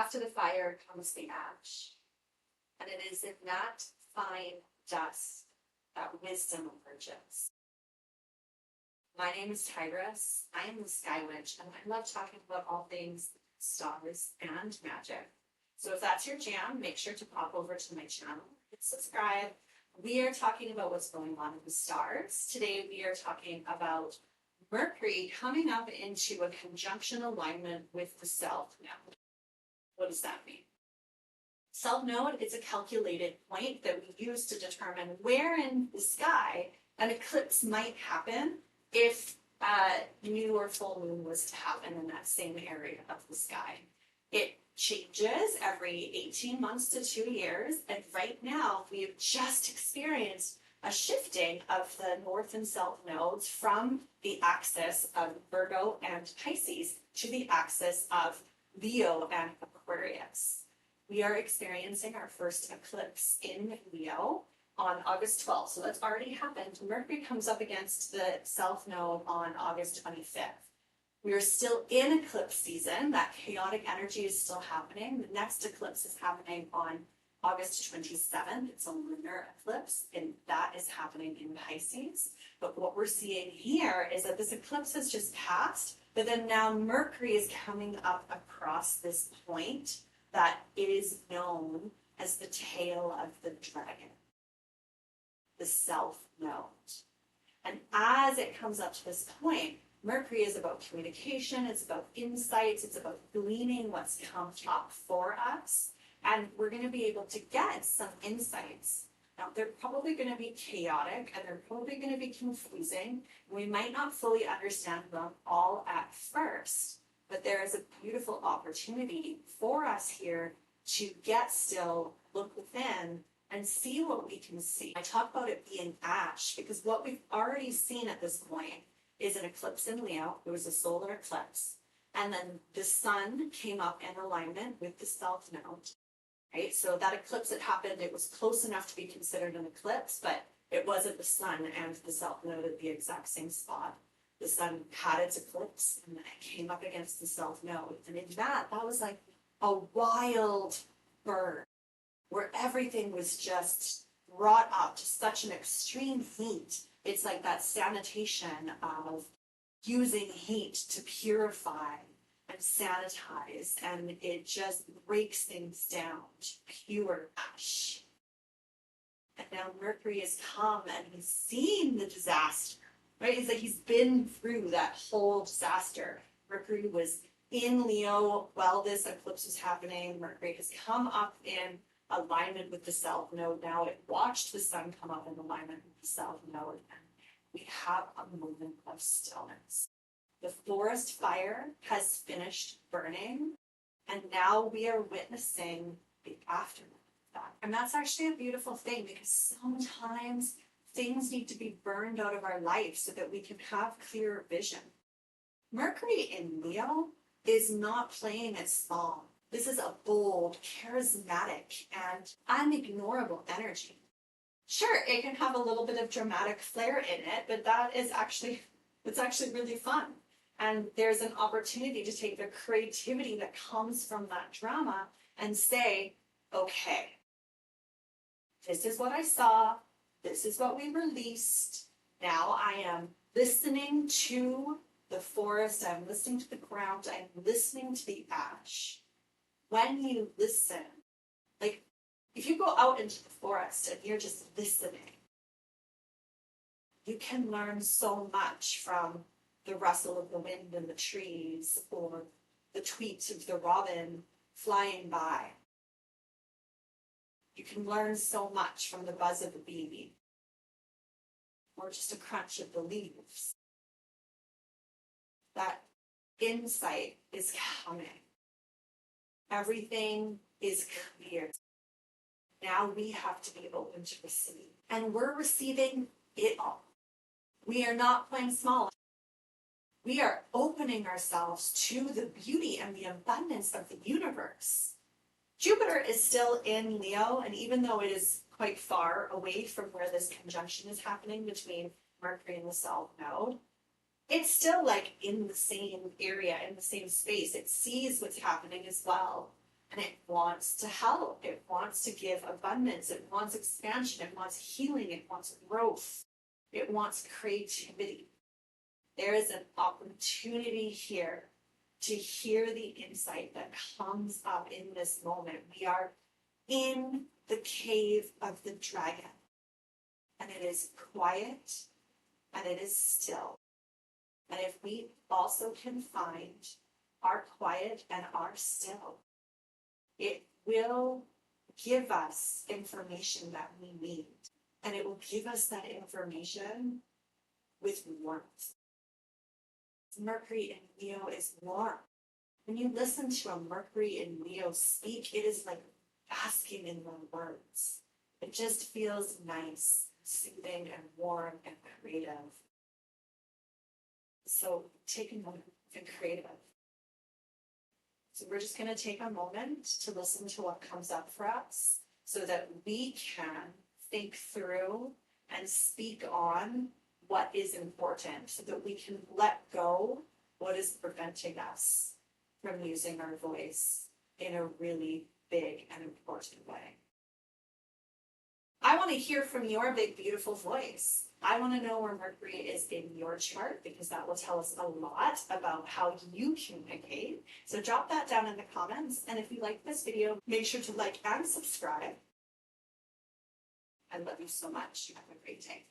After the fire comes the ash, and it is in that fine dust that wisdom emerges. My name is Tigris. I am the Sky Witch, and I love talking about all things stars and magic. So if that's your jam, make sure to pop over to my channel, hit subscribe. We are talking about what's going on in the stars. Today we are talking about Mercury coming up into a conjunction alignment with the South Node. What does that mean? South Node is a calculated point that we use to determine where in the sky an eclipse might happen if new or full moon was to happen in that same area of the sky. It changes every 18 months to 2 years, and right now we have just experienced a shifting of the north and south nodes from the axis of Virgo and Pisces to the axis of Leo and Aquarius. We are experiencing our first eclipse in Leo on August 12th. So that's already happened. Mercury comes up against the south node on August 25th. We are still in eclipse season. That chaotic energy is still happening. The next eclipse is happening on August 27th. It's a lunar eclipse, and that is happening in Pisces. But what we're seeing here is that this eclipse has just passed, but then now Mercury is coming up across this point that is known as the tail of the dragon, the South Node. And as it comes up to this point, Mercury is about communication, it's about insights, it's about gleaning what's come up for us. And we're going to be able to get some insights. Now, they're probably going to be chaotic and they're probably going to be confusing. We might not fully understand them all at first, but there is a beautiful opportunity for us here to get still, look within, and see what we can see. I talk about it being ash because what we've already seen at this point is an eclipse in Leo. It was a solar eclipse. And then the sun came up in alignment with the south node. Right? So that eclipse that happened, it was close enough to be considered an eclipse, but it wasn't the sun and the south node at the exact same spot. The sun had its eclipse and then it came up against the south node. And in that was like a wild burn where everything was just brought up to such an extreme heat. It's like that sanitation of using heat to purify and sanitize, and it just breaks things down to pure ash. And now Mercury has come and he's seen the disaster, right? It's like he's been through that whole disaster. Mercury was in Leo while this eclipse was happening. Mercury has come up in alignment with the south node. Now it watched the sun come up in alignment with the south node, and we have a moment of stillness. The forest fire has finished burning, and now we are witnessing the aftermath of that. And that's actually a beautiful thing because sometimes things need to be burned out of our life so that we can have clearer vision. Mercury in Leo is not playing it small. This is a bold, charismatic, and unignorable energy. Sure, it can have a little bit of dramatic flair in it, but it's actually really fun. And there's an opportunity to take the creativity that comes from that drama and say, okay, this is what I saw, this is what we released. Now I am listening to the forest, I'm listening to the ground, I'm listening to the ash. When you listen, like if you go out into the forest and you're just listening, you can learn so much from the rustle of the wind in the trees or the tweet of the robin flying by. You can learn so much from the buzz of the bee or just a crunch of the leaves. That insight is coming. Everything is clear. Now we have to be open to receive. And we're receiving it all. We are not playing small. We are opening ourselves to the beauty and the abundance of the universe. Jupiter is still in Leo, and even though it is quite far away from where this conjunction is happening between Mercury and the South Node, it's still like in the same area, in the same space. It sees what's happening as well. And it wants to help. It wants to give abundance. It wants expansion. It wants healing. It wants growth. It wants creativity. There is an opportunity here to hear the insight that comes up in this moment. We are in the cave of the dragon, and it is quiet and it is still. And if we also can find our quiet and our still, it will give us information that we need. And it will give us that information with warmth. Mercury in Leo is warm. When you listen to a Mercury in Leo speak, it is like basking in the words. It just feels nice, soothing, and warm and creative. So take a moment and creative. So we're just going to take a moment to listen to what comes up for us so that we can think through and speak on what is important so that we can let go what is preventing us from using our voice in a really big and important way. I want to hear from your big, beautiful voice. I want to know where Mercury is in your chart because that will tell us a lot about how you communicate. So drop that down in the comments. And if you like this video, make sure to like and subscribe. I love you so much. Have a great day.